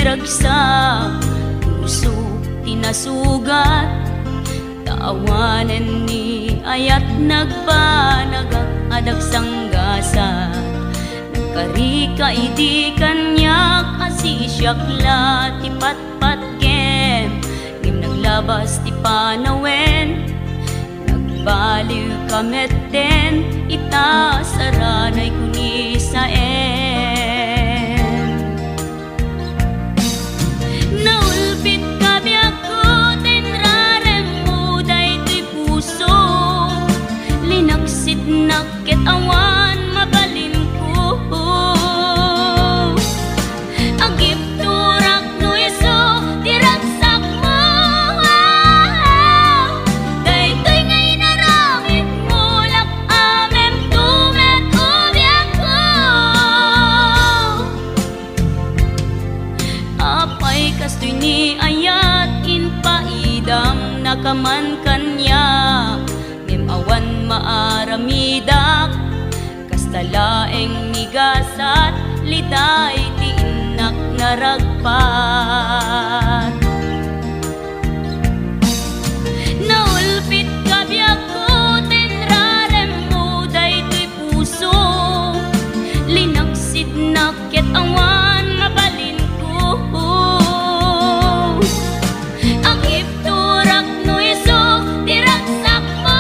diragsa, puso tinasugat, taawanan ni ayat nagbanagak adag sanggasa. Nagkarika idi kanyak asisyakla ti patpat kem, ngim naglabas ti panawen, nagbaliw kamet den ita saranay kuni sa naulpit kabiyak ko tenrarem mo daytoy puso, linaksit nakit awan mabalin ko, agip turak no iso diragsak mo, daytoy ngay naramit mo lak amem tumet ubiyak ko. Apay kastoy ni ayat inpaidam nakaman kanya, awan maaramidak kastalaeng nigasat liday ti inak naragpat. Naulpit kabiyak ko tenrarem mo daytoy puso, linaksid nakit awan mabalin ko, agip turak no iso diragsak mo,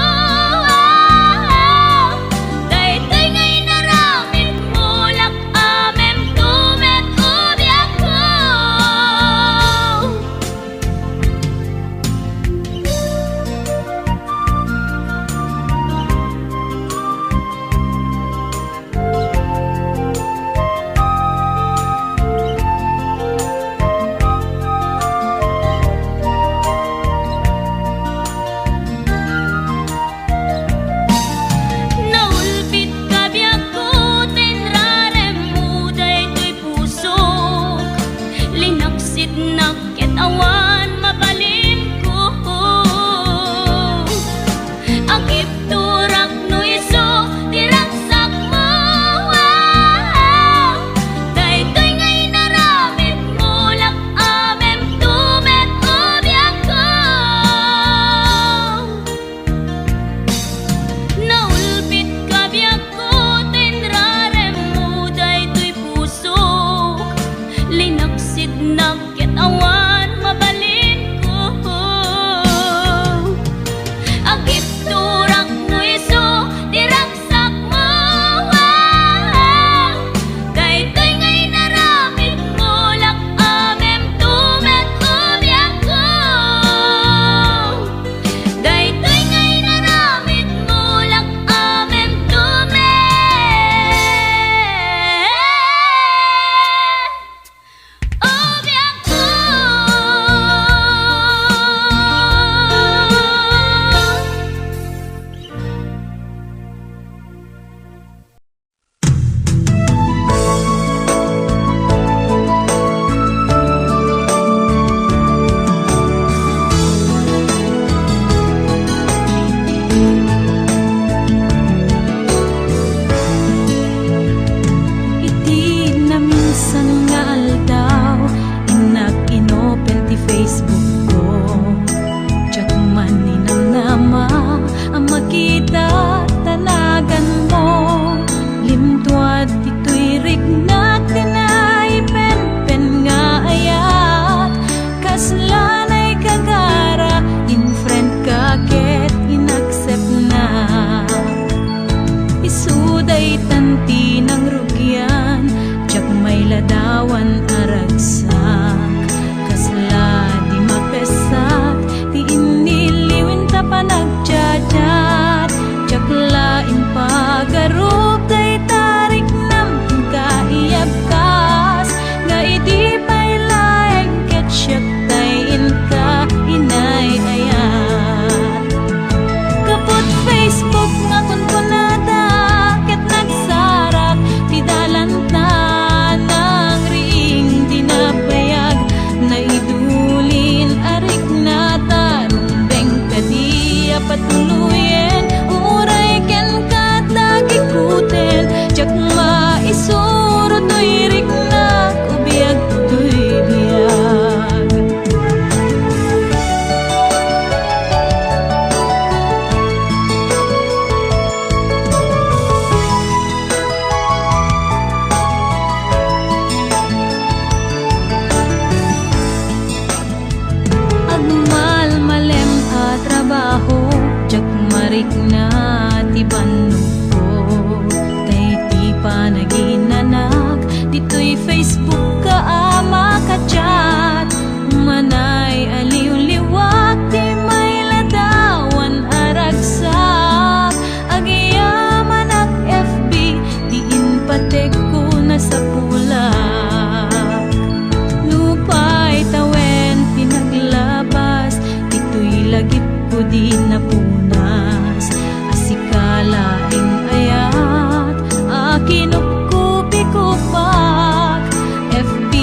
lagip ko di napunas. Asikalaing ayat akinupkupi ko pak. FB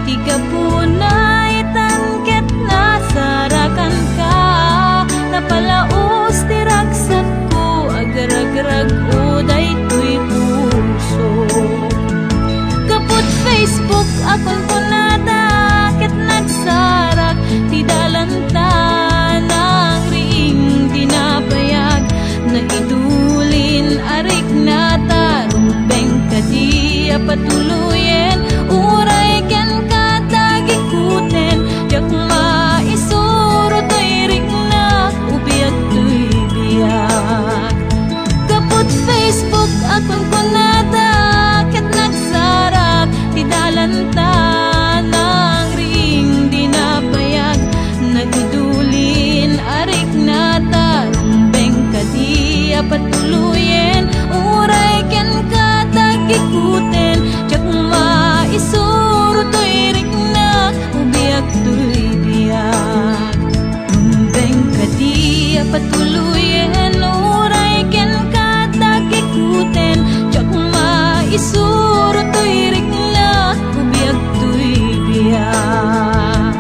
tiga punay tangket nasarakan ka. Napalaos tiragsak ko agar-agarag uday tuy puso. Kaput Facebook akon ko natakit nagsarak. Ti dalanta ng ring dinapayag. Naidulin arik na tarumbeng kadiya patuluyen. Uray ken katagikuten. Jak maisuro to'y ring na ubiyag to'y biyag. Kaput Facebook akon ko natakit nagsarak. Ti dalanta ng ring dinapayag. Naidulin arik na tarumbeng kadiya patuluyen. Uray ken katagikuten. Jak maisuro to'y ring na ubiyag to'y biyag. Rumbeng kadiya patuluyen. Uray ken katagikuten. Jak maisuro to'y ring na ubiyag to'y biyag.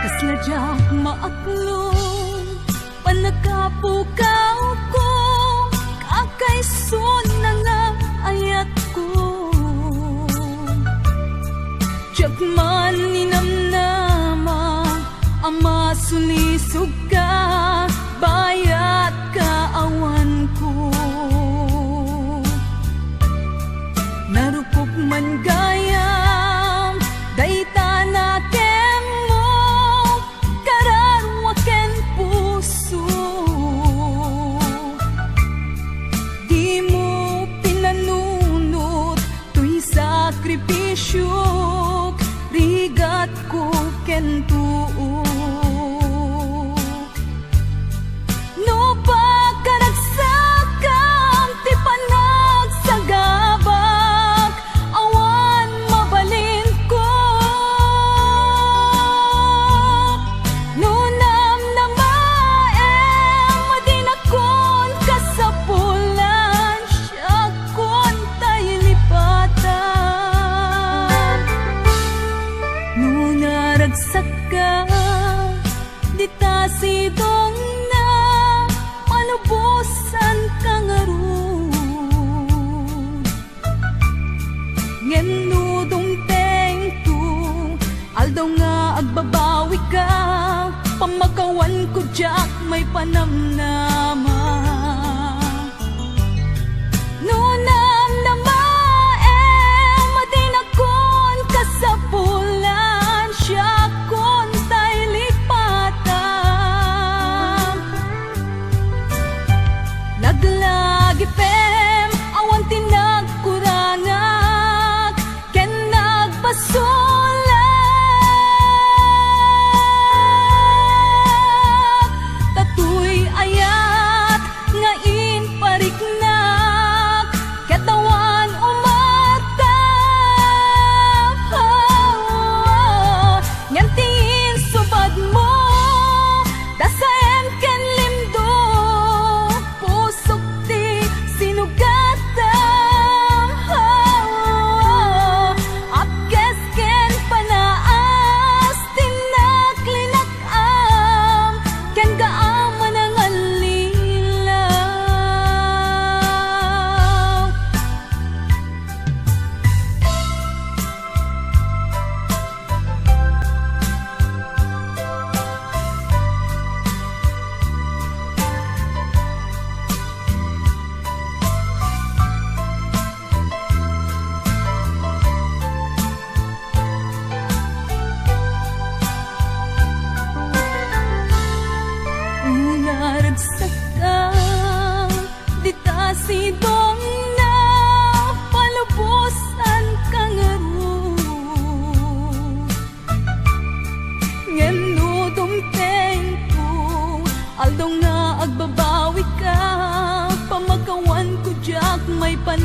Kasladyak maaklong panagkapukaw ko. Kakaisun na nga ayat ko. Diyak man ninamnama ama sulisog ka. Bayat ka awan ko. Narupok man gayam dayta na mo. Kararwaken puso. Di mo pinanunot to'y sakripisyo. Rigat ko ken tuo. No pagkaragsakam ti panagsagabak. Awan mabalin ko. No namnamaem madinakon kasapulan. Siya kon tay lipatan. No naragsak ka di ta sidong na malubusan ka nga ron. Ngeno dumteng tu aldaw nga agbabawi ka. Pamagawan ko jak may panamnama. No namnamaem madinakon kasapulan. Siya kon tay lipatan. Laglagi pem awan tinagkurangak. Ken nagpasulak. Tatuy ayat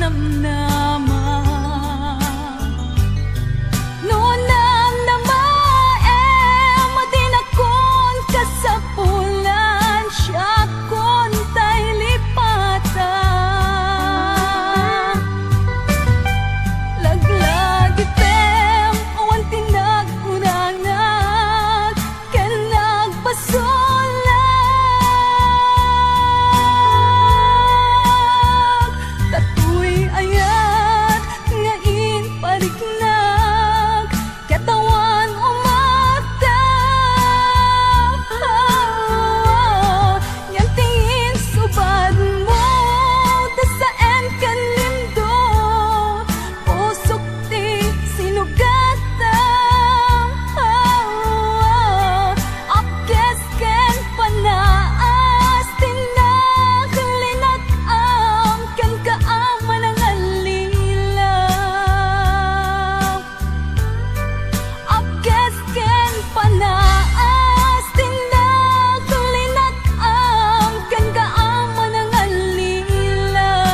namnaman. Noon nang namaem, madinakon kasapulan, siya kontay lipatan. Laglag item, awan tinag-unanag, ken nagpasulag. Katuy ayat, ngain pariknag, katawan umatag. Yang tingin subad mo, dasaan kan lindo, pusok ti sinugatan. Apkes ken panaas, tinaklinag-am, ken kaaman ang alilaw. Apkes ken panaas, tinaklinag-am, ken kaaman ang alilaw.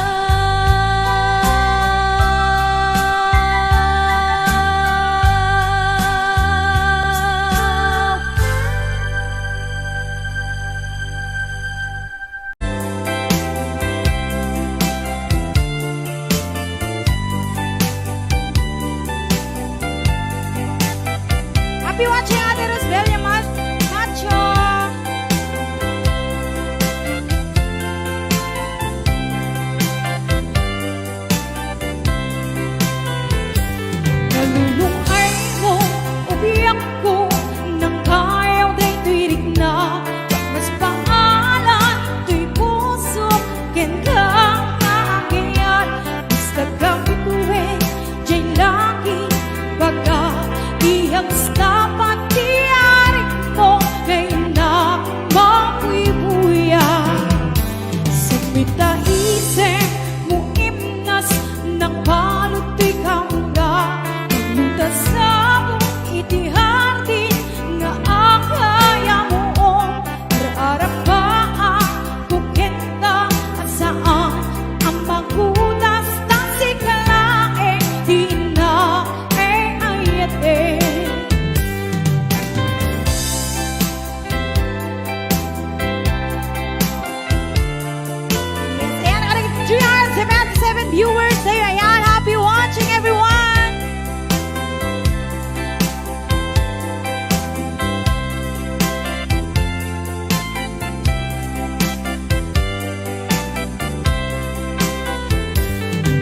Happy watching, Ate Rosbelia Macho. Nalulungay mo, ubiyak ko, nang kayaw day tuwirik na. Mas pangalan, tuy puso, ken kang aakya't. Basta kang ituwin, jay laki, baga, iyang dapat diarik mo, ngayon na mabuibuyan. Sumita isip mo imnas, ng balot di kaunga, maglutas sa mong itihati, nga akaya mo, ararap pa ang kukenta, at saan ang magutas ng sikalae, di na ayate. Ayan, nakaligit 377 viewers sa'yo. Ayan, happy watching everyone!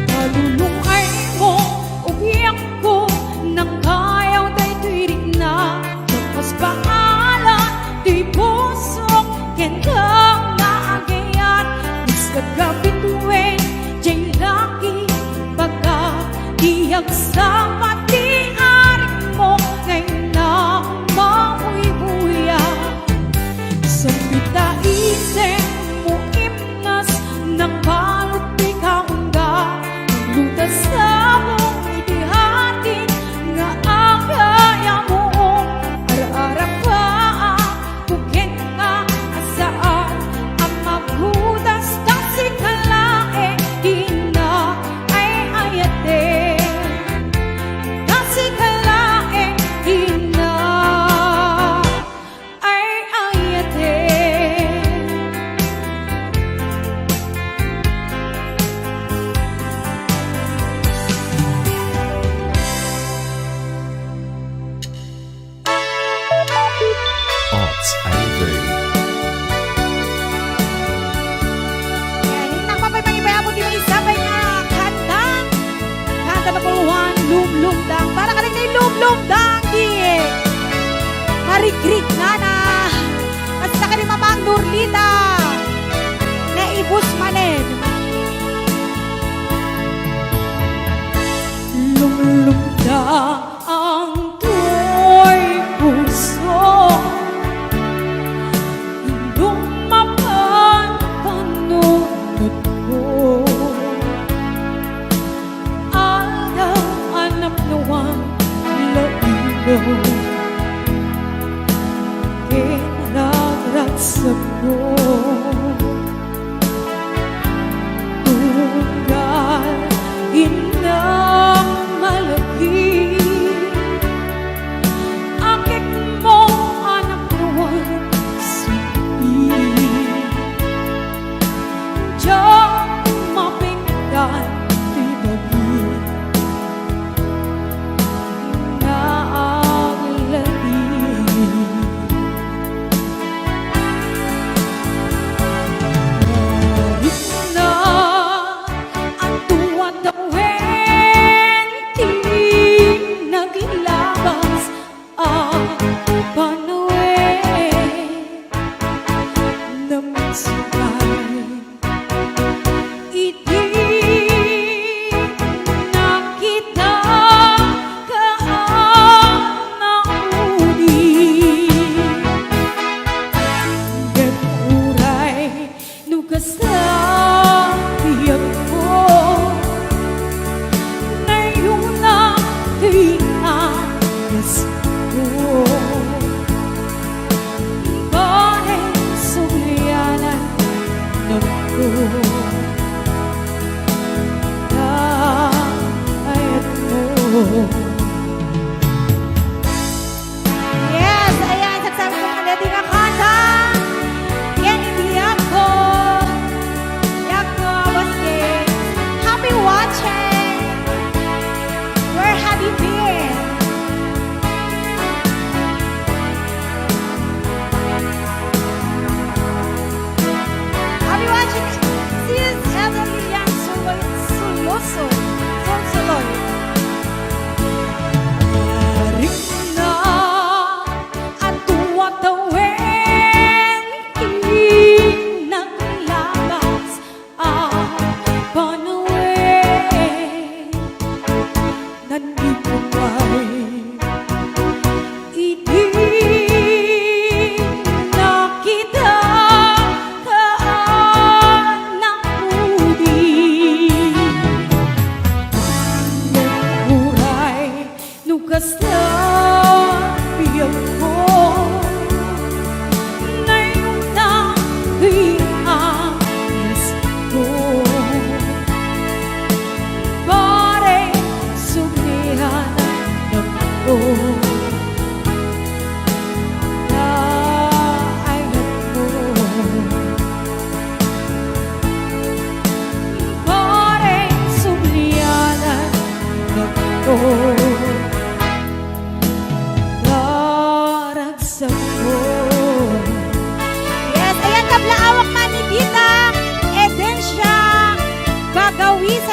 Nalulungay mo, umiyak ko, nang kayaw day tuwirik na. Mas pangalan, di puso, ken kang naagayan. Mas kagabituin, jay laki, baga, iyag sa matiarik mo, ngayon na mabuibuya. Sa pitaisip mo imnas, ng balot di kaunga, maglutas sa mong itihati, nga akaya mo, ararap pa ang kukenta, asaan ang maghudas ng sikalae, di na ayate. Ng sikalae, di na ayate. Arts Avery. Kaya hinang mapay pangipayabot di maisabay nga kanta. Kanta na puluhan, lumlumdang. Para ka rin na lumlumdang di Marigrig nga na. At sa kanil mamang Nurlita na ibus manen. Lumlumdang ang tuwa'y puso, indong mapanpanunod ko. Alaw anap nawan laigo, kinaragsap ko. Tunggal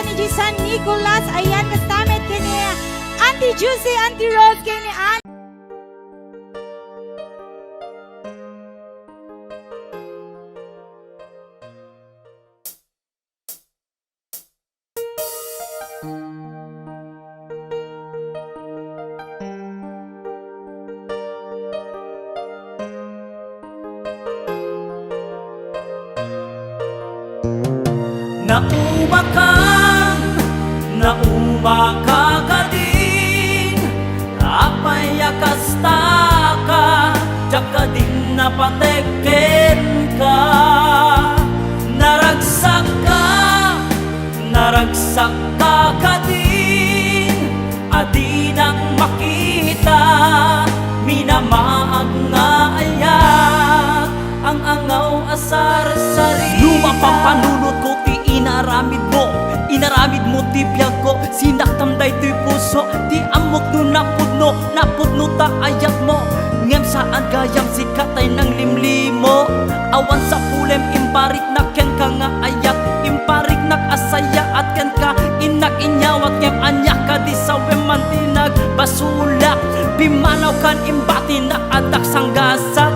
ni San Nicolas. Ayan, kastamit kini Auntie Juicy, Auntie Rose, kini Ann. Nauma ka din, apay akasta ka, tsaka din napateken ka. Naragsak ka din, adi nang makita, minamaag nga ayak, ang angaw asar sari. Lumapang panunod ko ti inaramid mo ti biyag ko, sinaktam day to'y puso, ti amok no napudno ta ayat mo. Ngem saan gayam sikatay ng limlimo, awan sa pulem imparik na ken ka nga ayat, imparik nak asaya at ken ka inak inyawat, ngem anyak ka di sa wemantinag basulak, pimanaw kan imbati na adak sanggasat.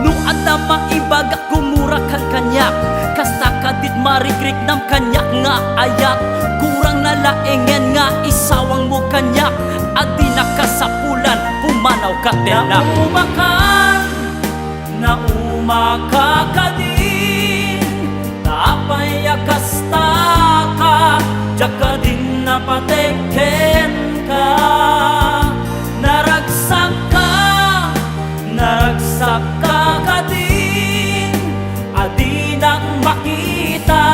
Nung adama ibagak gumura kan kanyak, kasta kadit marikrik nam kanyak nga ayat, kurang nalaengen nga isawang mo kanyak, adi nakasapulan pumanaw ka tenak. Nauma ka din, tapay akasta ka, tsaka din napateken ka. Naragsak ka din, adi nang makita,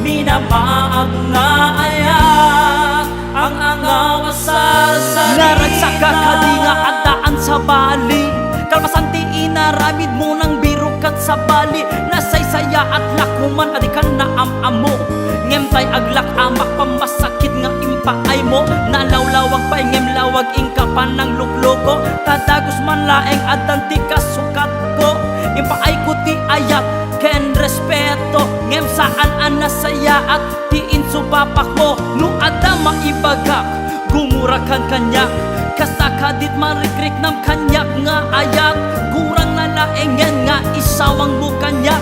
minamaag nga ayak, ang angaw asar sari. Naragsak ka di nga adaan sa bali, kalpasan ti inaramid mo ng birukat sa bali, nasaysaya at lakuman adi ka na amamo, ngem tay aglak amak pamasakit nga impaay mo, nalawlawag pa ngem lawag ingkapan ng lukloko, tadagos man laeng adanti kasukat ko, impaay ko ti ayat ken respeto, ngem saan an nasaya at ti insupapak mo, no adama ibagak gumurakan kanyak, kasta kadit marikrik nam kanyak nga ayat, kurang nalaengen nga isawang mo kanyak,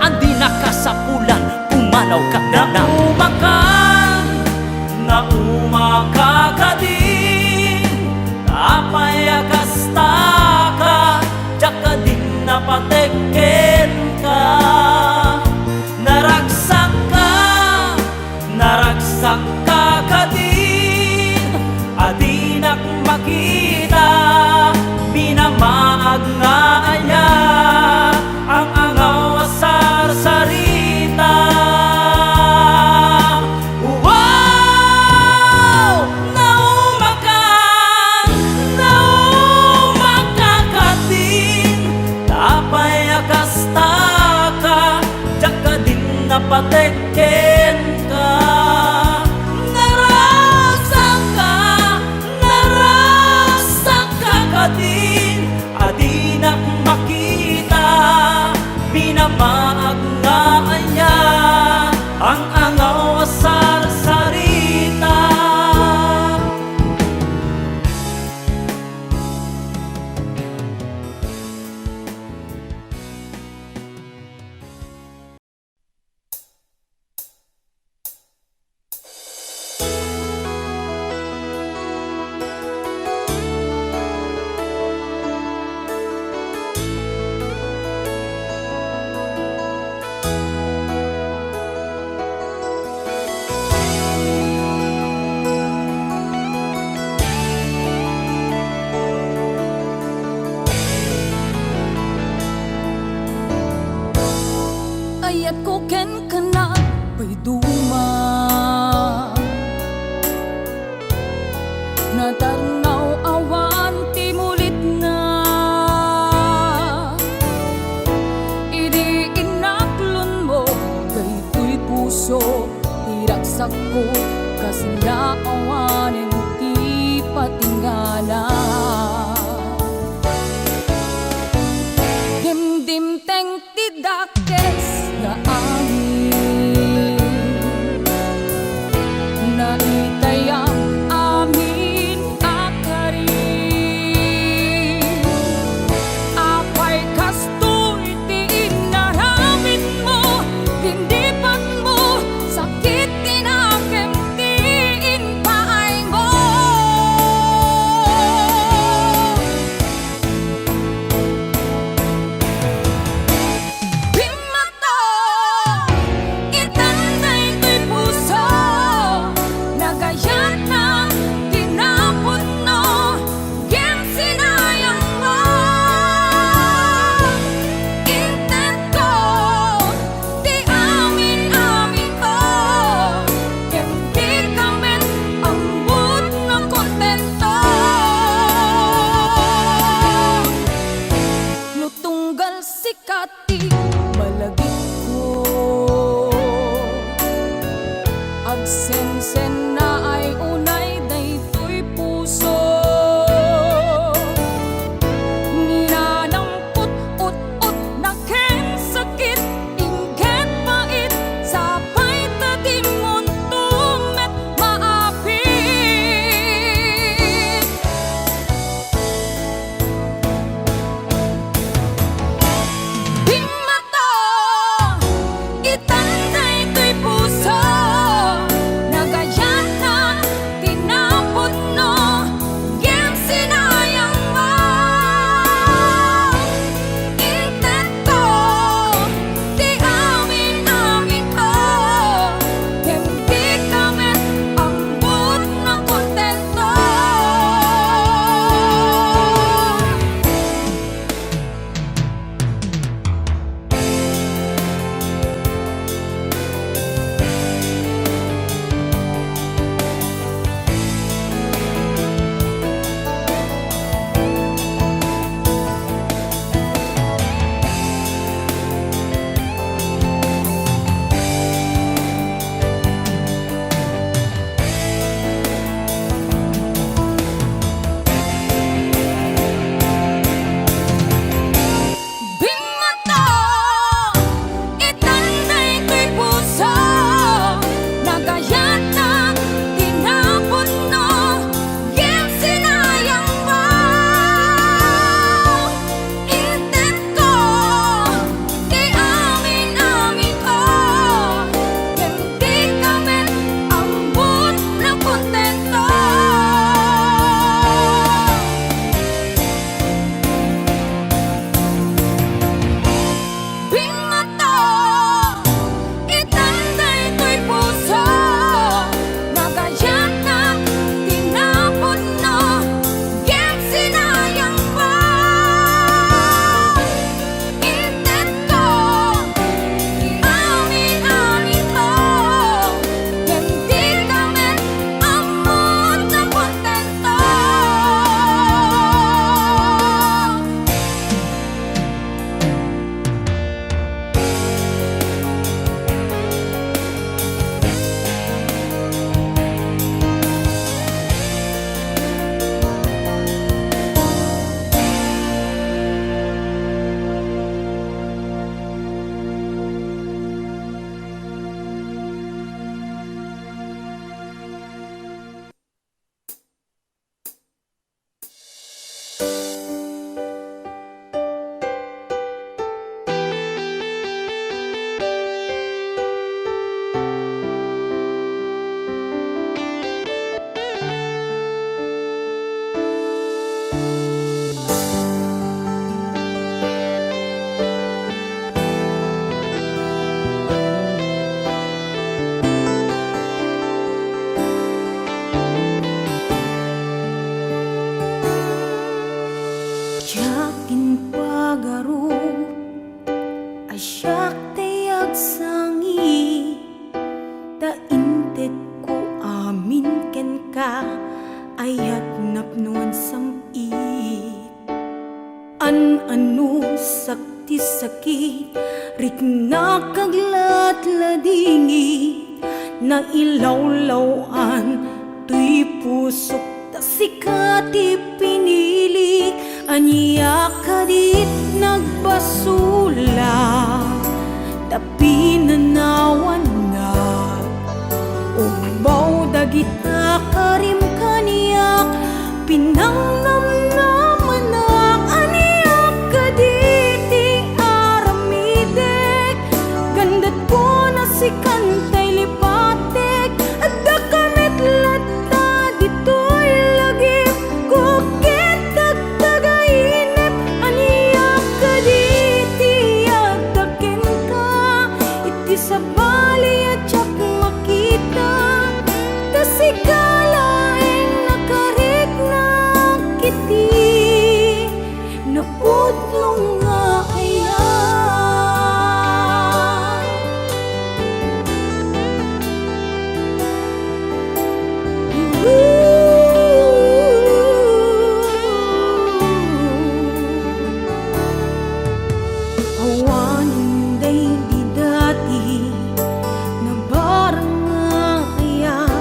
andi nakasapulan pumanaw ka na. Nauma ka din, tapay akasta ka, tsaka din napateken ka. Naragsak ka din, adi nak makita, minamaag nga ayak, ang angaw asar sarita. Napateken ka, naragsak ka din, adi nak makita, minamaag nga anya, ang angaw asar sarita. Ayat ko ken kana pay duma, natarnaw awan ti mulit na, idi inaklon mo kay tuy puso, tiraksak ko kasya awanen ti patingala. Dimdim teng ti dakes na angin, agaro asyak tayag sangi tainted ko amin ken ka ayat napnuan samit an-ano sakti sakit rit nakaglat ladingit na ilawlawan tuy pusok ta sikati pinili aniya kadit nagbasula tapi nanawan na ubaw dagita karim kaniyak pinangnamnamanak aniyak kaditi aramidek gandat ko na si kantay lipatek adda kamit latta dito'y lagip kukit tagtagainip aniyak kaditi agdakin ka iti sa bali at tsak makita tasikalaing nakarik na kiti naputlong nga ayan. Awanin day di dati na barang nga ayan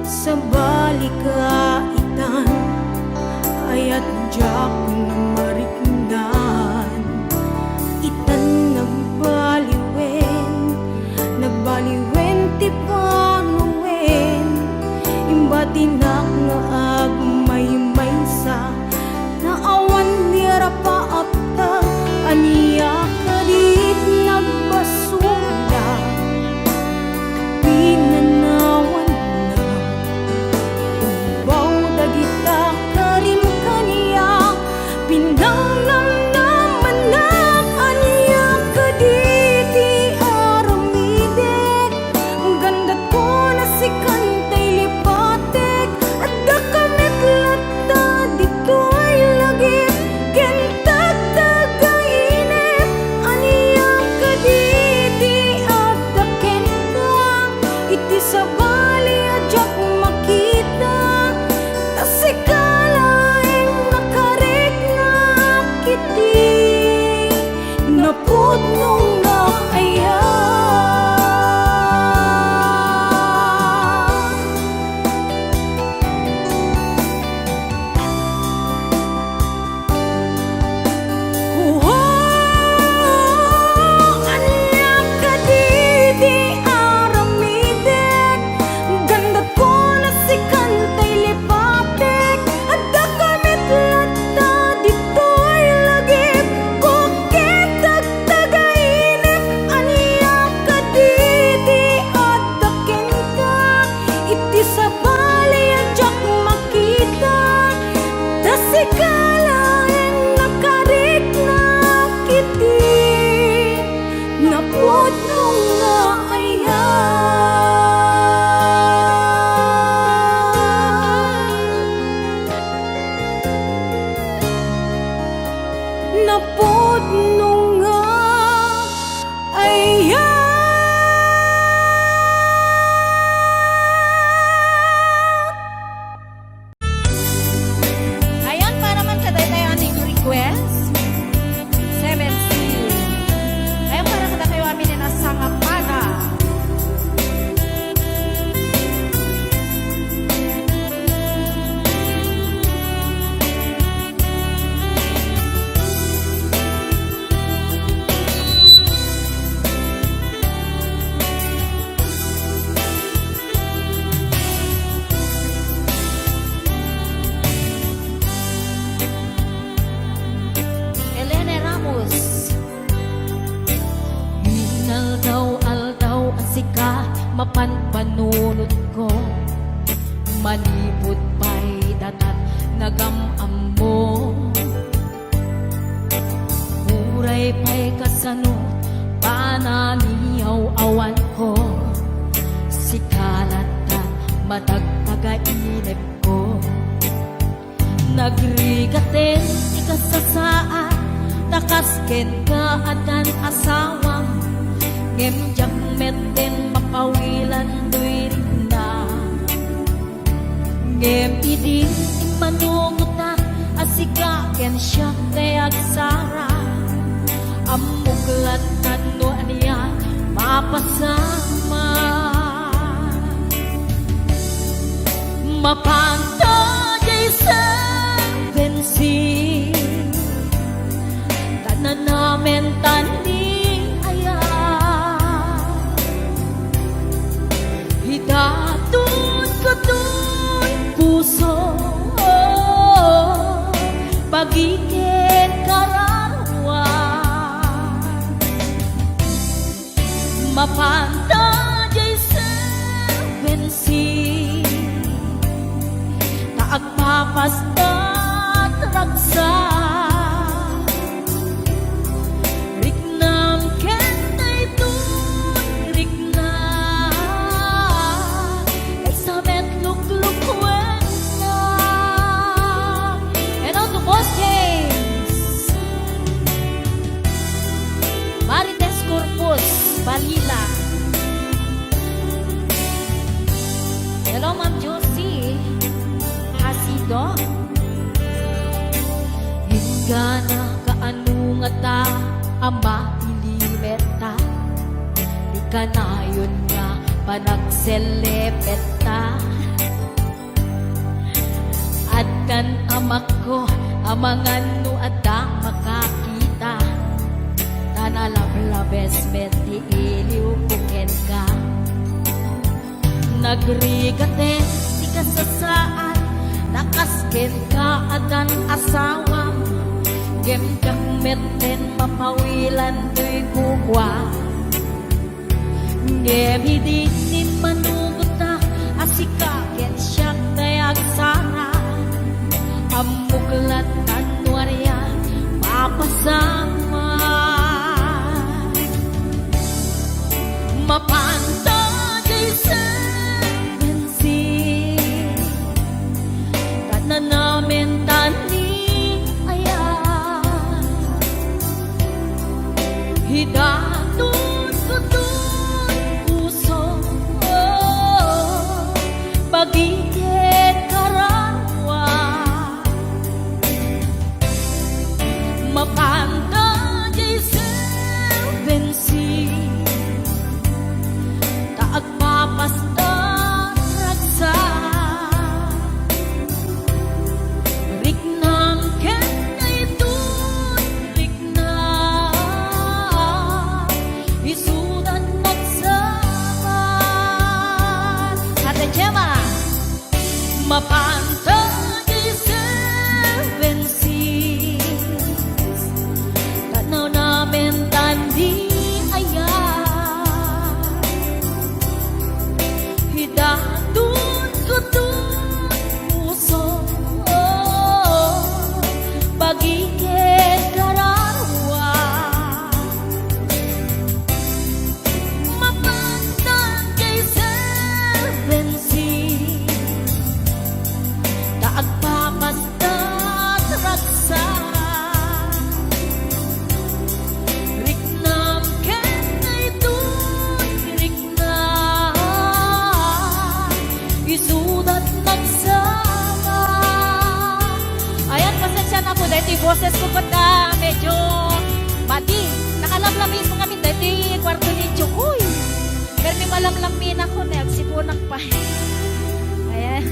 sa balikaitan ayat jak na mariknan itan nagbaliwen ti panuwen imbatinak nga agmay-may sa naawan nira paapta aniya kadit nagbasula pinanawan na ubaw dagita karim kaniya pinangnamnamanak aniya kaditi aramidek gandat ko na si kantay lipatek at dakamit latta dito'y lagip kentag tagainip aniya kaditi at daken ka iti sa bali at jak makita tasikalaing nakarik na kiti napudnong nga ayan. Aniyak kaditi aramidek gandat ko na si kantay lipatek at dakamit latta dito'y lagip kukit tagtagainip aniyak kaditi at daken ka iti sa bali at jak makita tasikalaing nakarik na kiti napudnong nga ayan napudnong nga ayan. Ayan pa naman sa daytay aning request 7C ayan para kada kayo amin na sangapaga Elena Ramos Minaldaw-aldaw ang sikat mapanpanunod ko manipod pa'y datat nagamam mo Huray pa'y kasanot pananiyaw awan ko sikalatan matagpagainip ko nagrigaten ikasasaan ken ka adan asawam ngem jak meten mapawilan duirin na ngem idin imanugutan asika ken siya kayag sara amuglat ano aniya mapasama mapanta sa bensin tanan namin tani aya hidatun ko tuy puso pagigit kararwa mapanta sa bensin agpapastat ragsa riknam kentay tun riknam ay samet lukluk wena and on to Boss James Marites Corpus Balila. Hello Ma'am Josie Hasido hingga na kaanu nga ta ama ilimeta di kanayon nga panagselepeta at kan amak ko amangan no ada makakita tanalablabes meti iliw kuken ka nagrigaten di kasasaan nakasken ka adan asawam gem meten mapawilan tuy kukwa ngem hidinin manugot na asika ken siyak kayag sana amuglat tanwarya mapasama mapanta sa bensin na namin tani aya hidatun ko tuy puso pagigit kararwa mapanta sa bensin taagpapasta ragsa riknam kentay tun riknam isudan nagsama Ate Gemma mapanta sa bensin tanaw namin tandi aya hidatun ko tuy puso pagigit kararwa mapantang sa bensin taagpapastat ragsa riknam kentay tun riknam isudat nagsama. Ayan, pasensya na po dahil ito'y boses ko pa na medyo madi. Nakalamlamin mo kami dahil ito'y kwarto ni Chukoy. Pero may malamlamin ako na agsipunak pa. Ayan.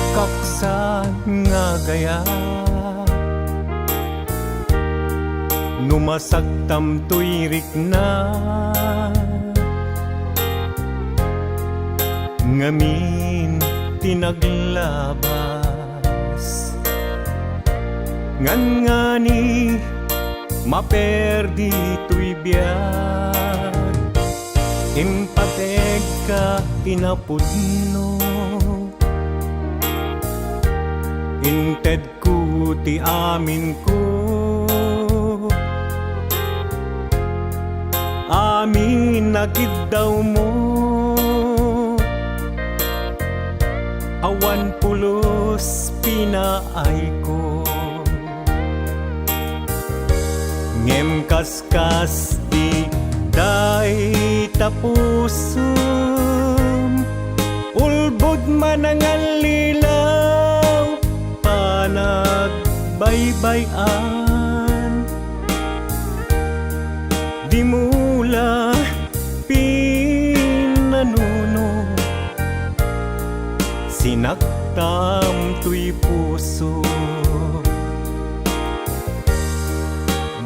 Maamakaksan nga gaya numasagtam tuyrik na ngamin tinaglabas ngan ngani maperdi to'y biyag. Impateg ka tinapudno, inted ko ti amin ko. Amin nakid daw mo, awan pulos pinaay ko. Ngem kaskas di day tapusum, ulbod man ang lilaw, panagbaybayan. Di mula pinanuno, sinaktam to'y puso.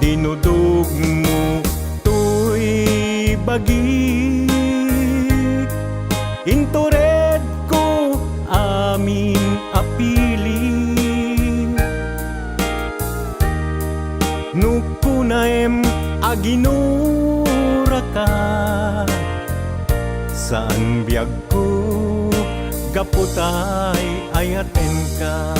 Dinudog mo to'y bagik, intured ko amin apili. Nukunaem aginura ka, saan biyag ko gaputay ayaten ka.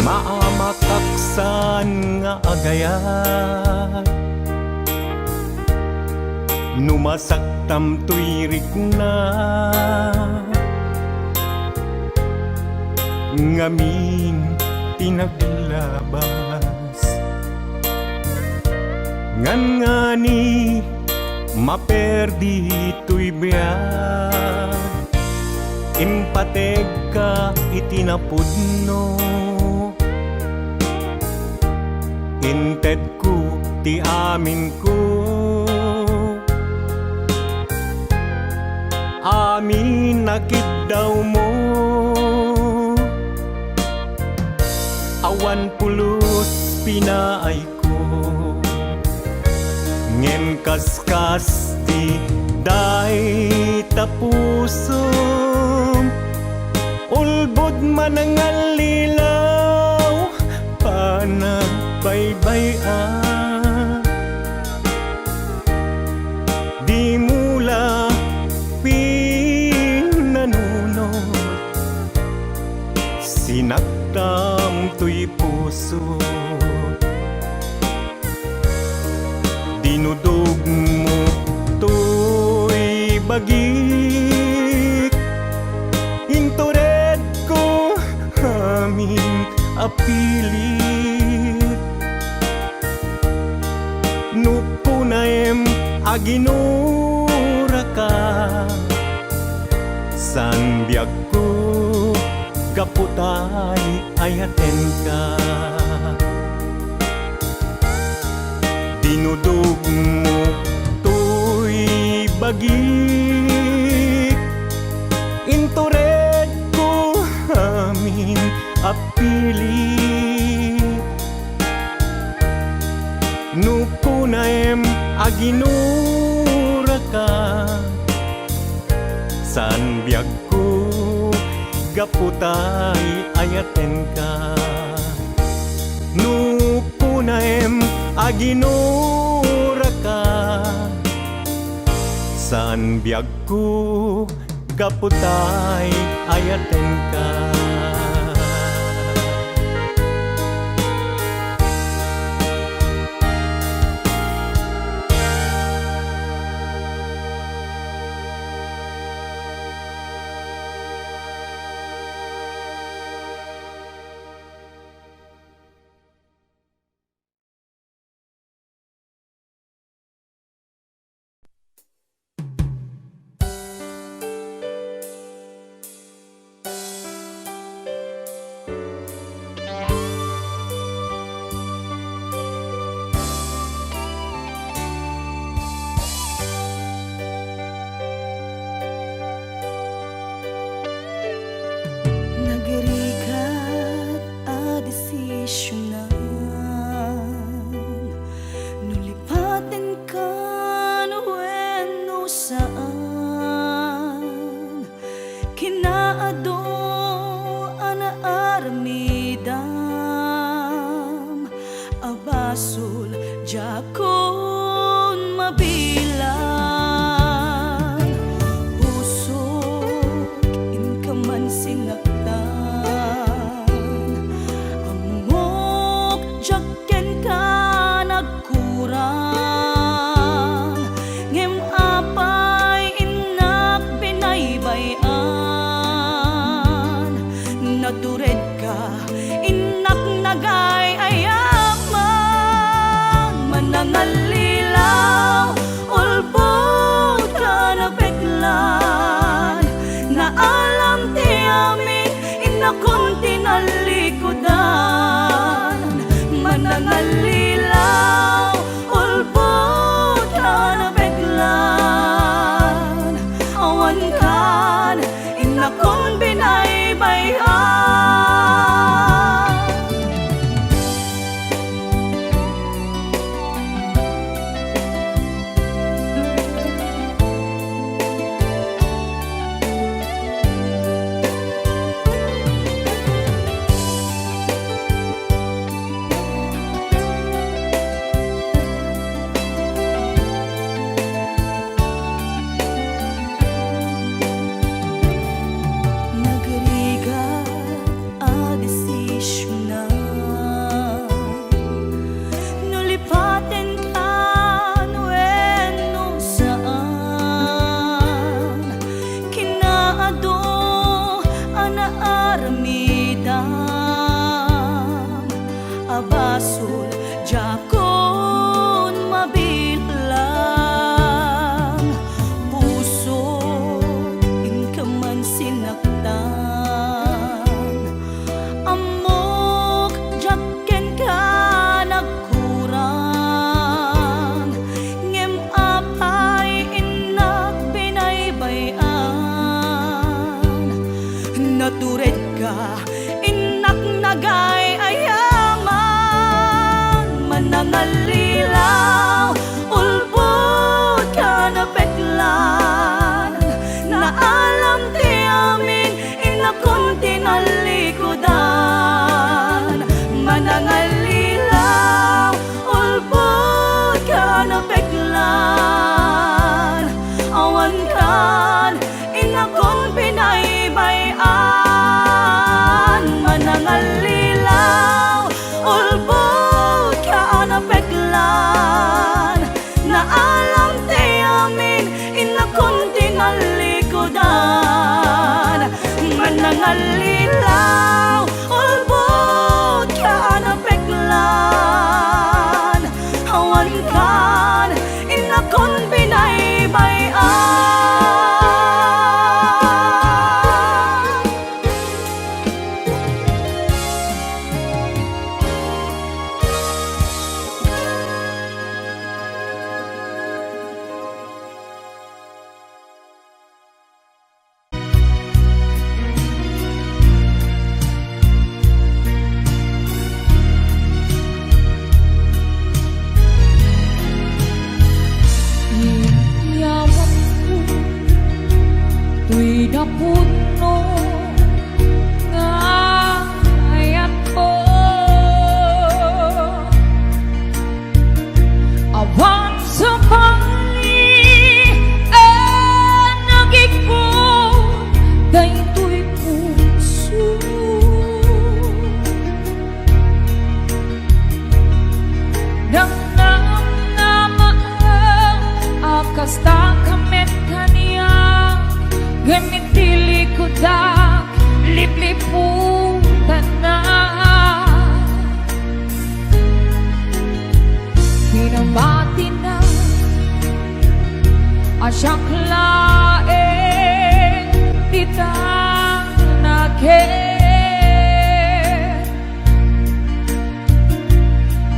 Maamakaksan nga agayat, numasaktam to'y rikna. Ngamin tinaglabas, ngan ngani maperdi to'y biyag. Impateg ka itinapudno, inted ko ti amin ko. Amin nakid daw mo, awan pulos pinaay ko. Ngem kaskas ti day tapusum, ulbod man ang lilaw, panagbaybayan. Di mula pinanunod, sinaktam to'y puso. Dinudog mo to'y bagik, intured ko amin apilit. Nupunaem aginura ka, san biyag ko gaputay ayaten ka. Dinudog mo to'y bagik, intured ko amin apilit. Nupunaem aginura ka, san biyag ko gaputay ayaten ka. Nupunaem aginura ka, san biyag ko gaputay ayaten ka. duret ka, inak nagay ayaman, manangalilaw, ulbot ka na peklan, na alam ti amin, inakon tinalikodan, manangalilaw, ulbot ka na peklan, awan kan, inakon pinaybayan, manangalilaw, ulbot ka na peklan, na alam ti amin, inakon tinalikodan, manangalilaw, ulbot ka na peklan, awan kan, inakon pinaybayan. Yawan ko tuy napuno nga ayat mo, awan sa pali nagiko daytoy puso, nang kasta kamet kaniya gamitili ko dak lipliputan na pinamati na asyang laeng titang naket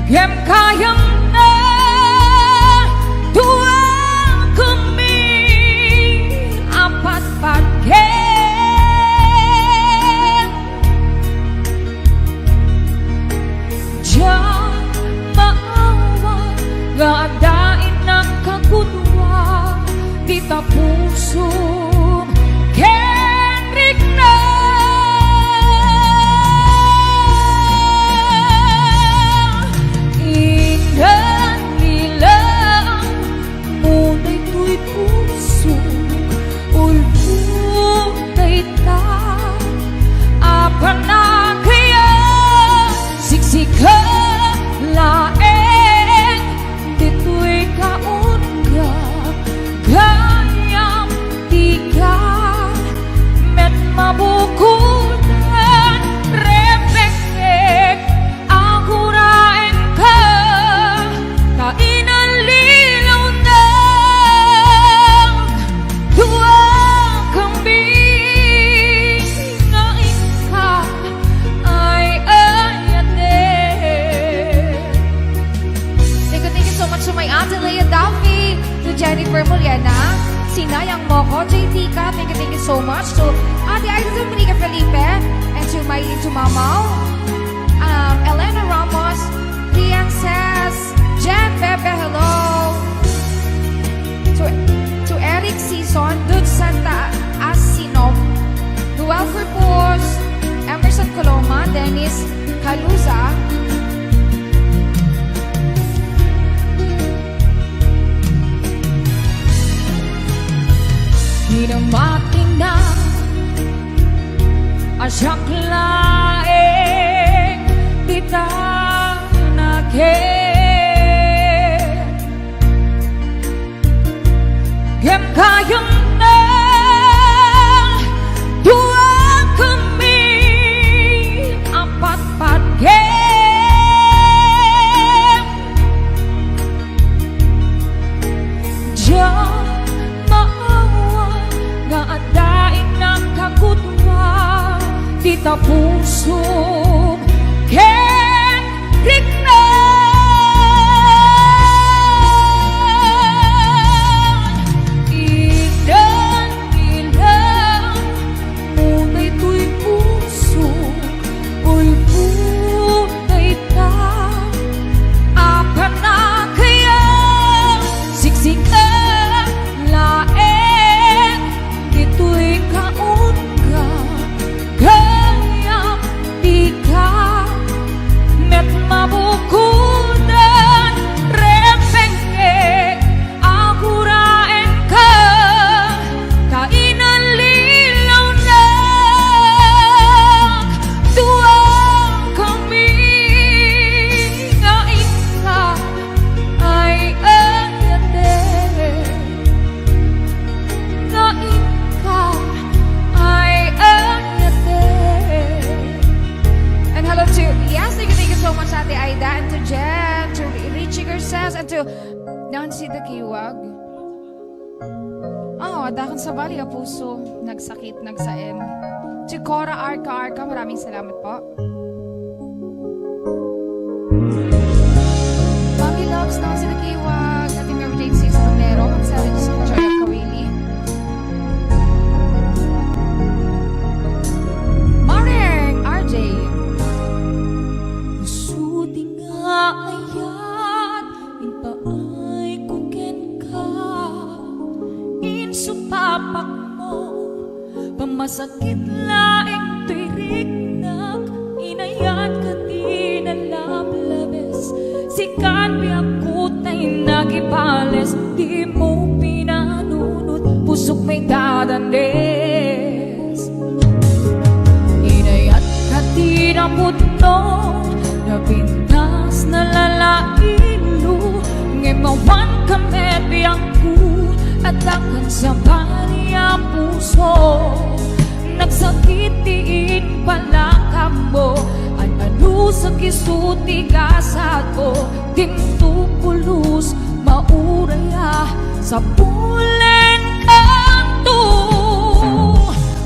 gem kayang na dua gadain ng kagudwa di tapuso Kendrick na ingan nila muna'y tuy puso ulbutay ta apa na kaya siksika lae mabukulan refleksek akurain ka kainalilaw ng dua kambing na ika ay ayatin. Thank you so much to my Ate Leia Daffy, to Jennifer Muriana, sinayang mo ko, JT ka, thank you so much to Ate Aida Dominica Felipe, and to Mamaw, Elena Ramos, Lian Sass, Jen Pepe, hello, to Eric Sison, Dud Santa Asinom, Duel Corpus, Emerson Coloma, Dennis Caluza, pinamating na asyang laeng tita naket gem kayang na dua kami apat-pat gem diyan adain ng kagudwa di tapuso Kendrick na ilan muna'y tuy puso Adakan sa bali, puso, nagsakit, nagsaem. Si Cora Arca, maraming salamat po. Mami Loves na sila Kiwag, at yung Mary Jane Cesar Romero, magsarad sa Joy of Kawili. Morning, RJ. Suti nga ayat, ipaay kuken ka. Insupapak mo, pamasakit laing tuirignak. Inayat ka di na lablabes, sikat biyakot na'y nagibales. Di mo pinanunod, pusok may dadandes. Inayat ka di na puto, napintas na lalailo. Ngemawan ka medbiyangku, at akan sa baliya puso. Nagsakit diin pala ka mo, at ano sa kisuti gasat ko. Timtupulus mauraya sa pulen kanto.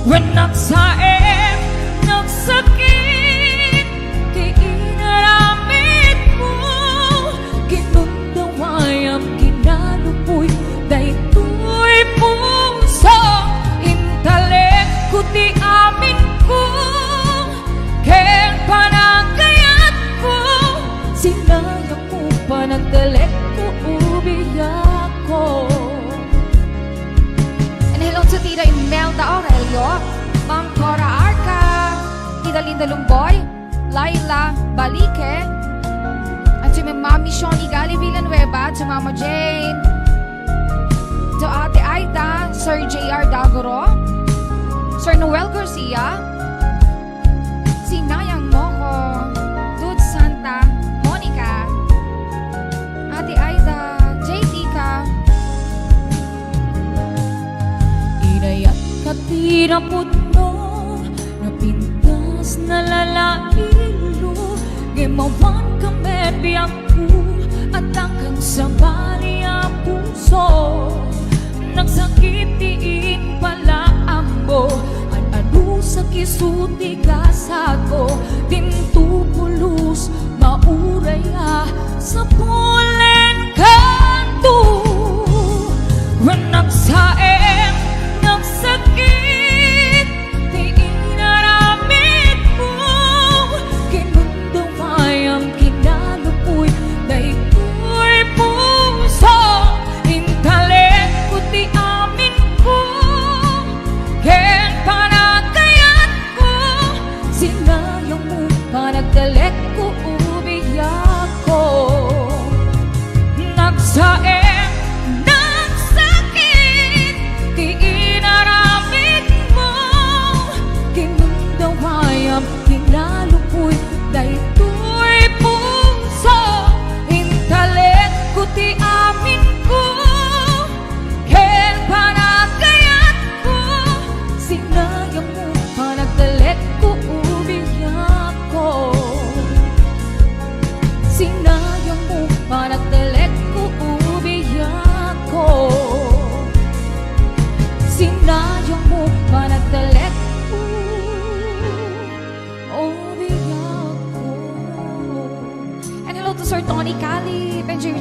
When nagsaem, nagsakit, di inaramit mo. Kinundawayam, kinalupoy, daytoy puso. Intalek ko di amin ko, ken panagayat ko. Sinayang mo panagtalek ko, ubiyak ko. And hello to Tita Imelda Aurelio, Ma'am Cora Arca, Tita Linda Lumboy, Laila Balique, at si Mami Shoni Gali Villanueva, to Mama Jane, to Ate Aida, Sir J.R. Dagoro, Sir Noel Garcia, si Nayang Moko, Dude Santa, Monica, Ate Aida, JT ka, Inayat ka tinapuno, napintas na lalailo. Gemawan ka medbiyangku, at akan sa baliya puso. Nagsakit diin pala ambo, at ano sa kisuti gasat ko. Timtupulus mauraya sa pulen kanto. When nagsaem, nagsakit, di inaramit mo. Kinundawayam, kinalupoy, daytoy puso. Intalek ko di amin ko, ken panagayat ko. Sinayang mo panagtalek ko, ubiyak ko. Nagsaem, nagsakit, di inaramit mo. Kinundawayam, kinalupoy, daytoy puso. Intalek ko di amin ko, ken panagayat ko. Sinayang mo panagtalek ko, ubiyak ko. Sinayang mo panagtalek ko, ubiyak ko. Sinayang mo panagtalek ko, ubiyak ko. and hello to Sir Tony Cali, enjoy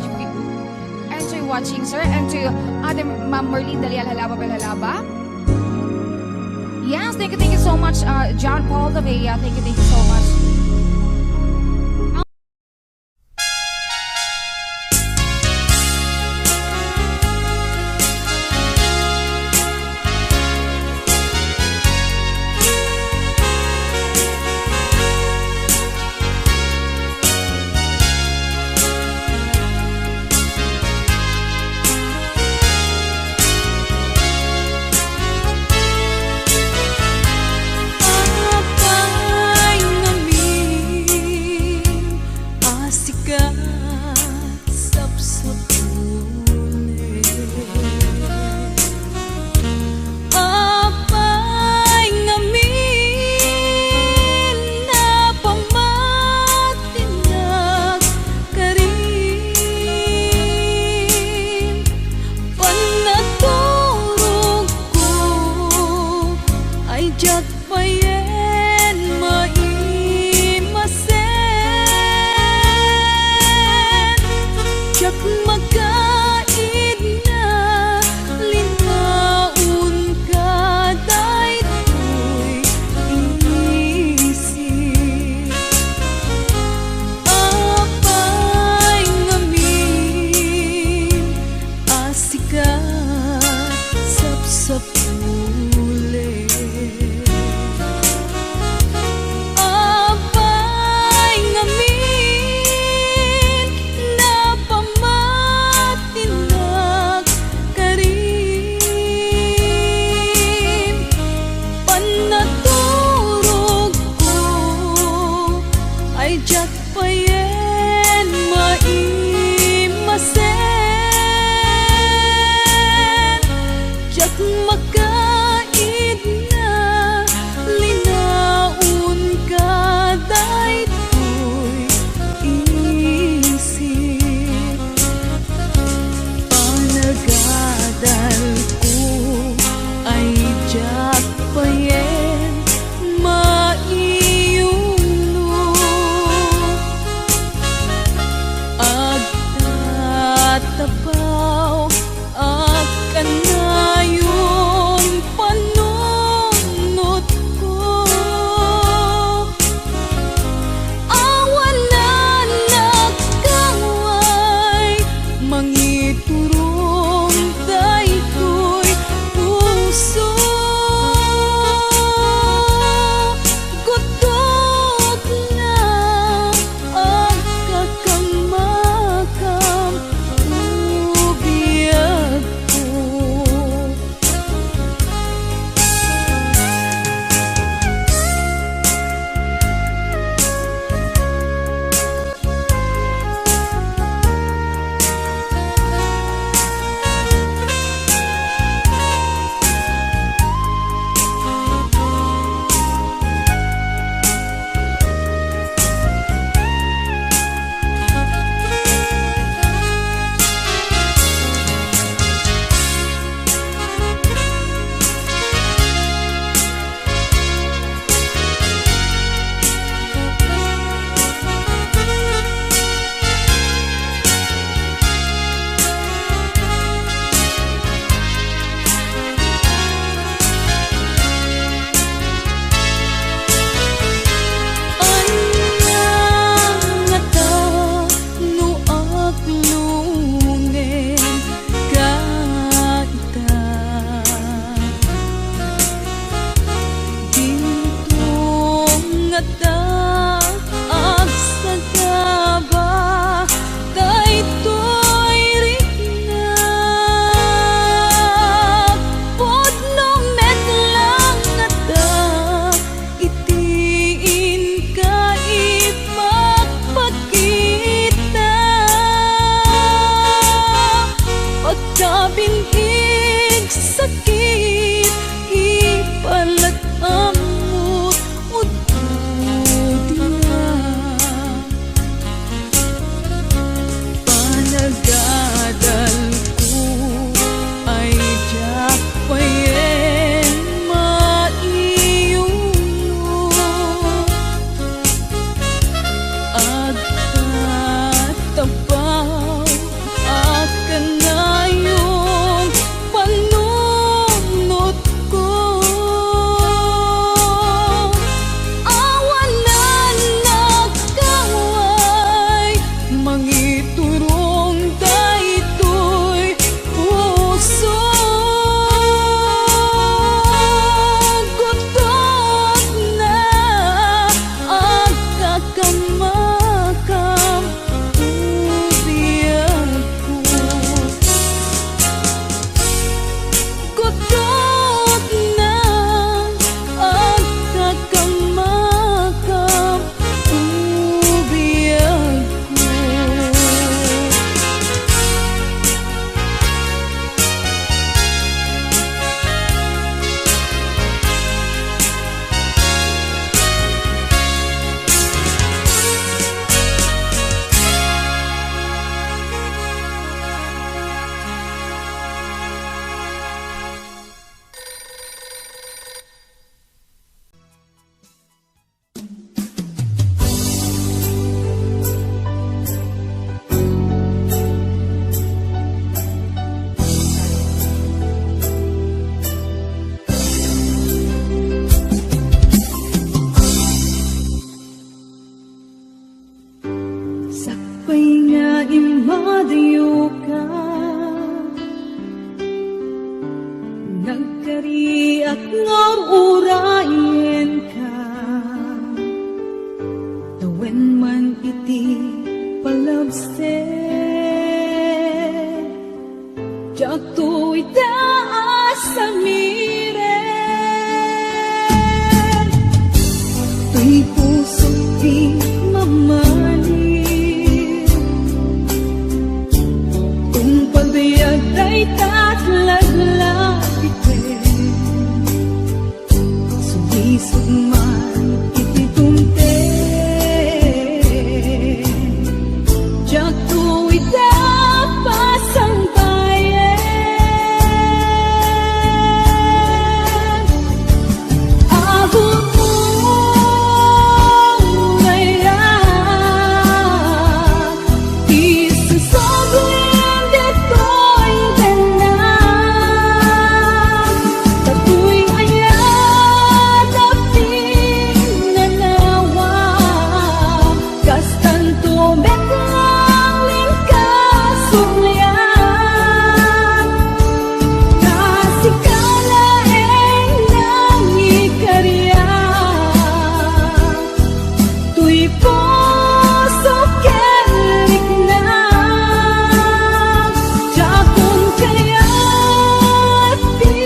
watching, sir, and to Ate Ma'am Merlin Dalial Halaba Belhalaba. Yes, thank you so much, John Paul Lavea, thank you so much. Apay namin sa puli. Abay ngamin na pamatinag karim, panaturog ko ay jak payen maimasen, jak maka Nagkari at ngururayin ka Tawen man iti palabsen Jak tu itaas sa miren Tuy puso di mamanin Kung pagbayag ay tatlaglag Sumisog man iti tumten Jak tu itapas ang bayan Ahon mo ngayon Isusoblim dito'y tanan Tatu'y ayat aping nanawa Kastan tumeklang lingkasumlian Nasikala nang ikarya Tuy puso kelik na Jakon kaya di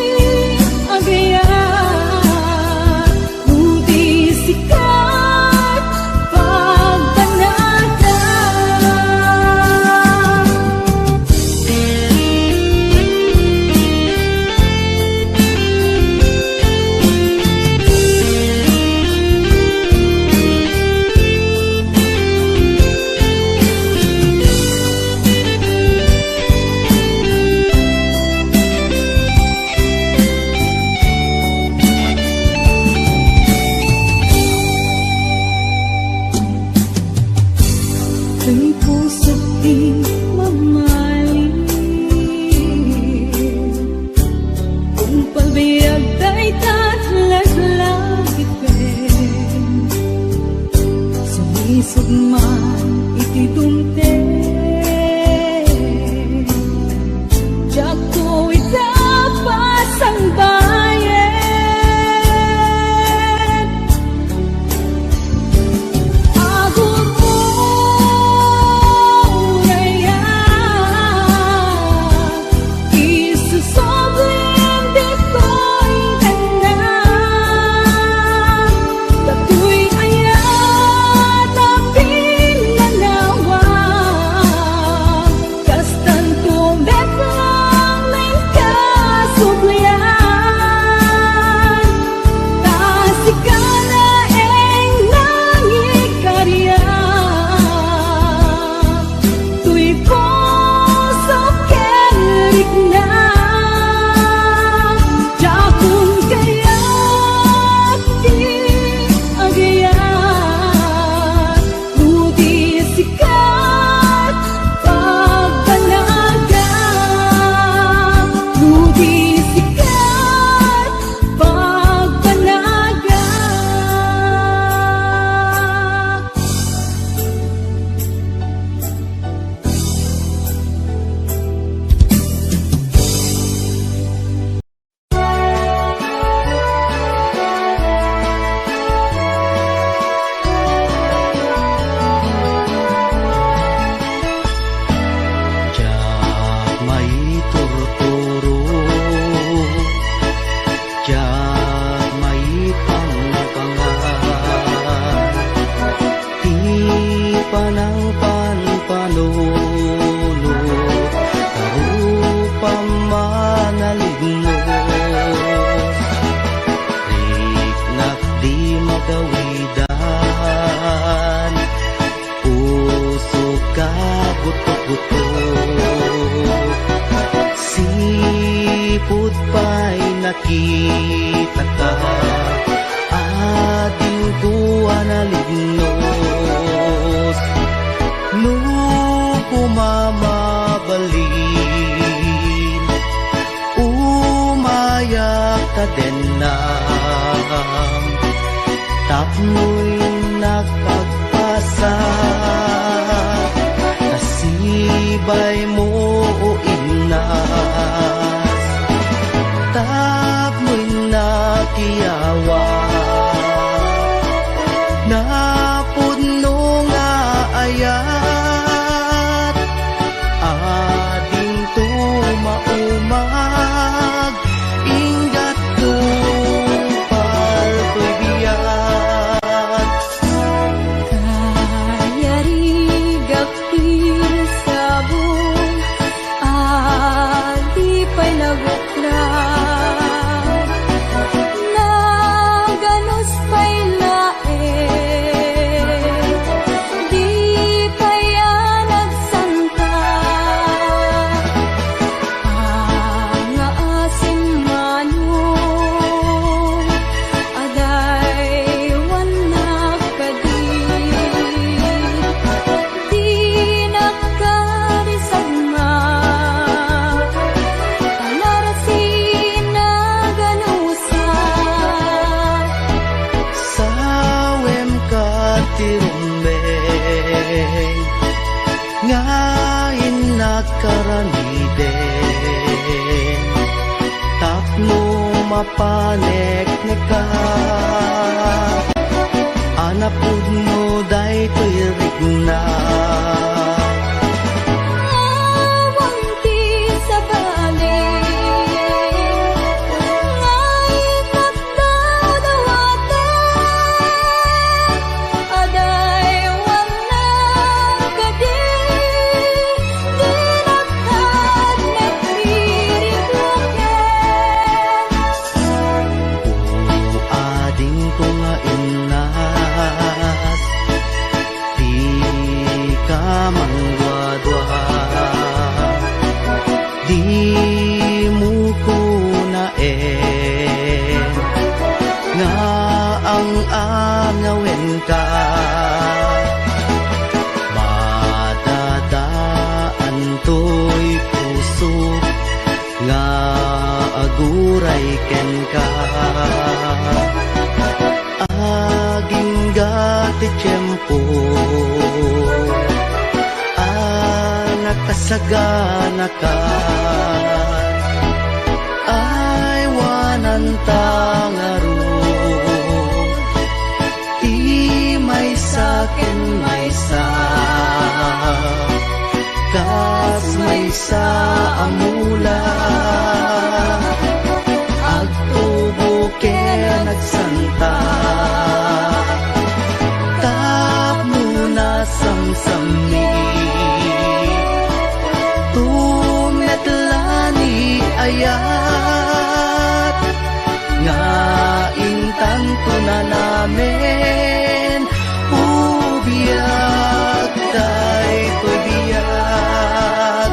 agayan Budi sikat pagbanata Kay puso di mamahalin Kung pagbayag ay tatlaglag ipin Sumisog man iti dumten Jak ko itapas ang bayan Ahon mo ngayon Isusoblim dito'y tanan Tatu'y ayat aping nanawa Kastan tumeklang lingkasumlian Nasikala nang ikarya Tuy puso kelik na Jakon kaya di agayan Budi sikat pagbanaga Budi sikat pagbanaga Jak may turturo Jak may pangpangan Ti panang panpanuno Karupang manaligno Riknak di magawidan Puso ka butok-butok Sipot pa'y nakita ka Ading tuwa na lignos Nung kumamabalin Umayak ka din na Tapno'y nakagpasa Nasibay mo o inas mapanek ka anapud mo daytoy rigna Awang di sa balik Ngay nagdadawagan Aday walang gadi Dinakad nagpiribuken ading ko nga inas di ka mangwadwa di mo ko na nga ang angawin ka madadaan to'y puso nga aguray ken ka aging gati tiyempo nakasagana ka ay wanan tangaro di may sakin may sa kas may sa amula agtubo kaya nagsanta tap muna samsami tumetlani ayat nga intanto na namin ubiyag daytoy biyag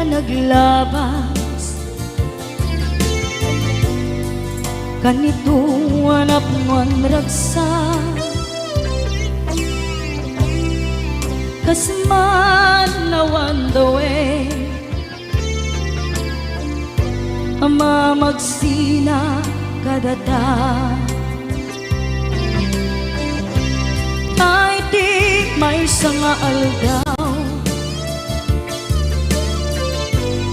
naglabas Kanito anak mon ragsa Kasman nawan dawe Ama magsina kadata Ay di may sanga aldaw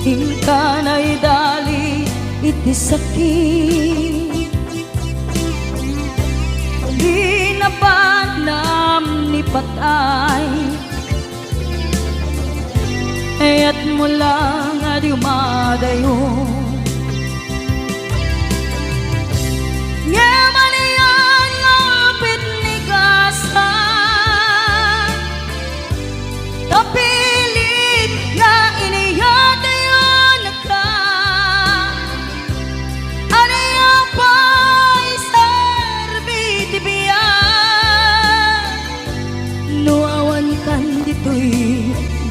Hingkanay dali iti sakit Di na banam ni patay Ayat mo lang adi umadayo Ngemanian ngapit ni kasa Tapilit na iniyate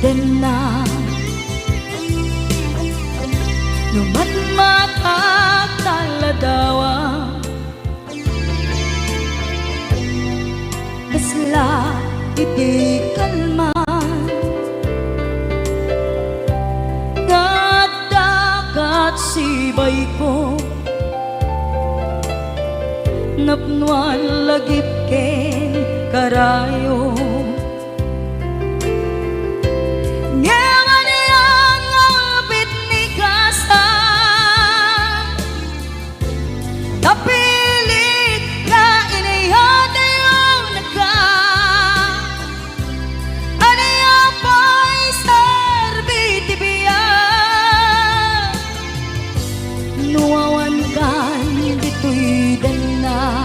den na Numat makataladawa Kasla iti kalman Gadagat sibay ko Napnuan lagip ken karayo Tapilit na iniyate yung nagka Aniya pa'y sarbitibiya Nuwawan kan dito'y dana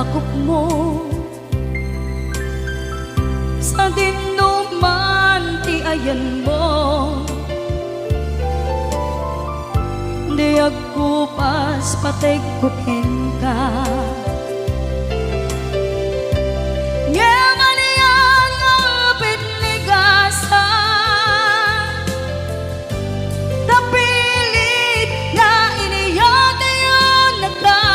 dakop mo sa dinuman ti ayan mo. Di ako pas patay kupin ka. Ngayon iyang apit ligasan, tapilit na iniyate yun nagka.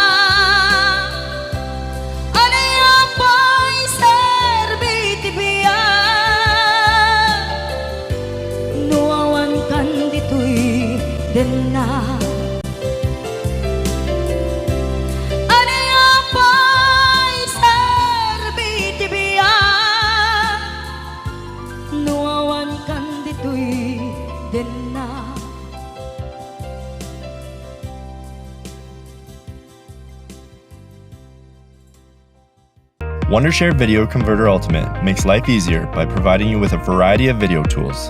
Ano yung pa'y serbiti biya, nuawan kan dito'y din na. Wondershare Video Converter Ultimate makes life easier by providing you with a variety of video tools.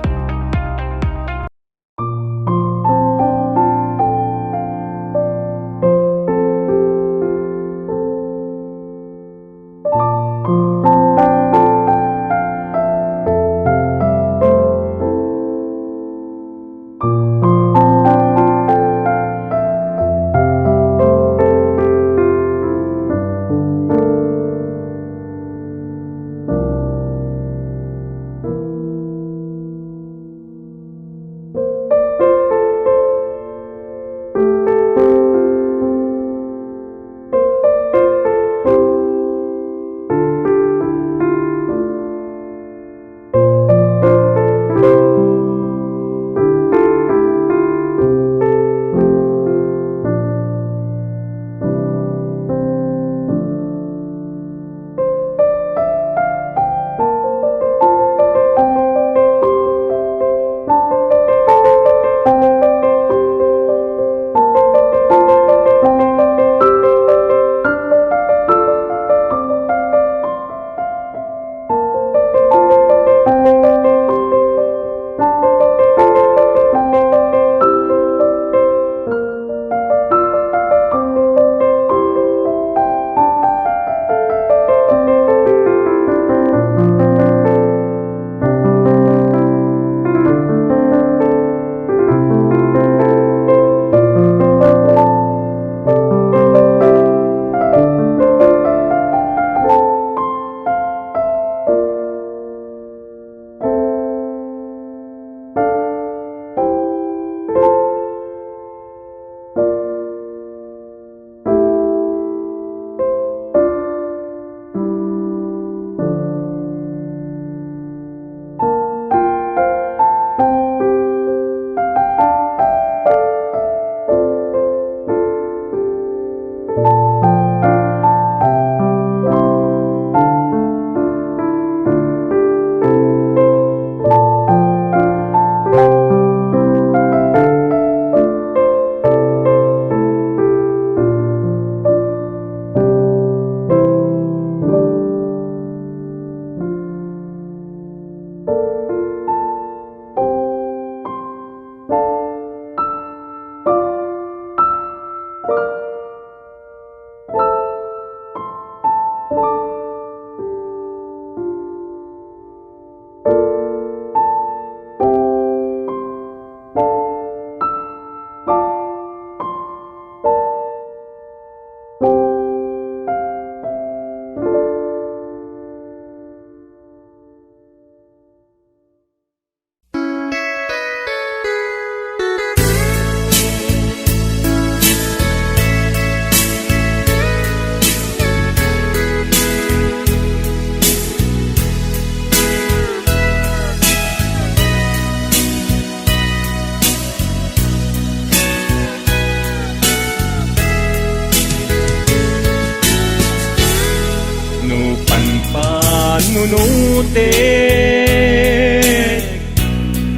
panunutin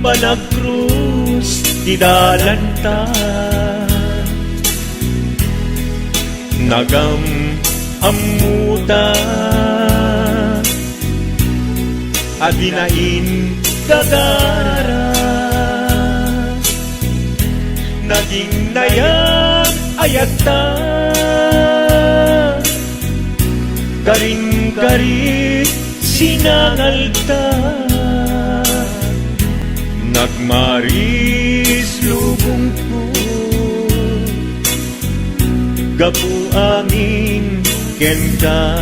Panagkrus di dalanta Nagam amuta Adinain gagara Naging nayang ayata karin-kari sinangalta nagmaris lubong ko gapu angin kenta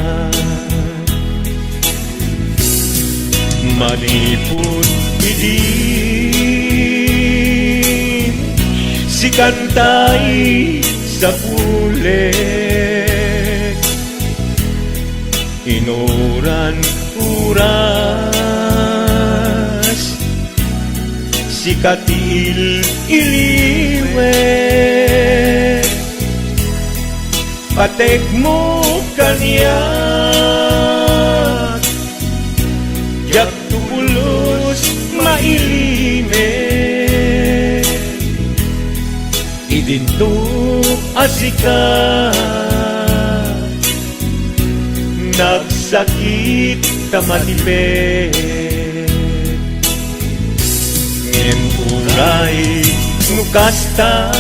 manipod idin si kantay sa pulet inuran uras si katil iliwet patek mo kanya yak tulos mailime idinto asika nagsakit tamatipet ngem uray nukasta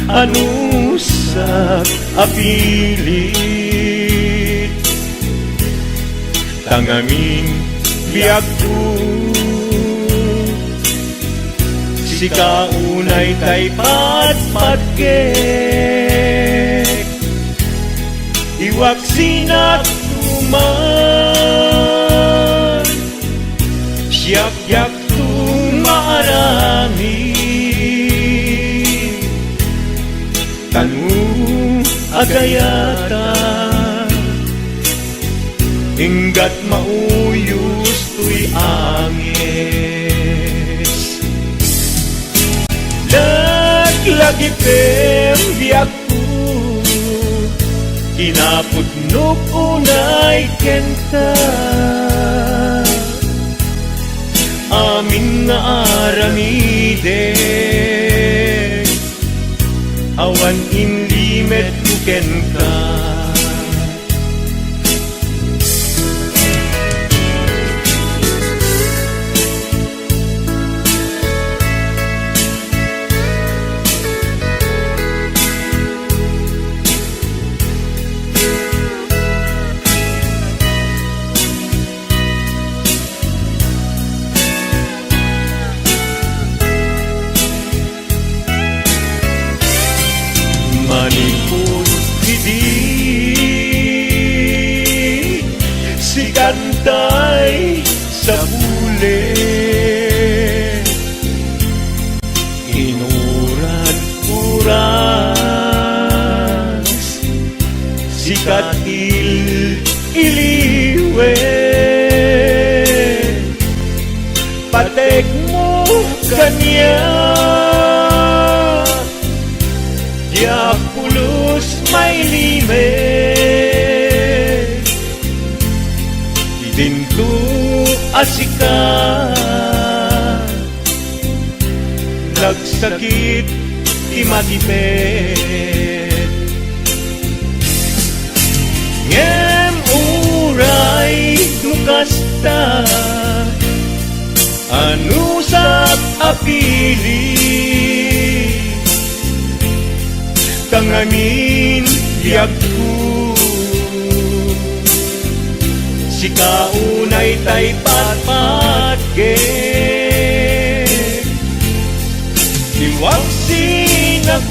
anusak apilit tangamin biag ko si kaunay tay patpatgek iwak sinat tuman siyak-yak tumarami tanu agayata inggat mauyos tuy angis lagi pem biak ko kinapudnok unay kenta amin nga aramide awan inlimet ko kenta manipod hindi si kantay sa bulet inuran uras si katil iliwet patek mo kanya yak pulos may limet idinto asika nagsakit imatipet ngem uray nukasta anusap apili kangamin biag ko si kaunay tay patpatgek iwag sinagtuman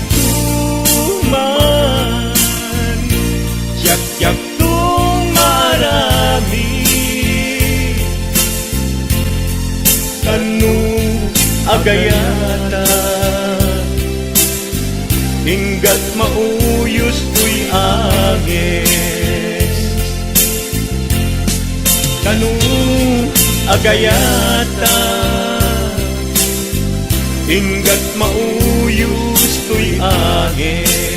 yak-yak tung marami kanu agayata hinggat mauyos tuy agis kanu agayata hinggat mauyos tuy agis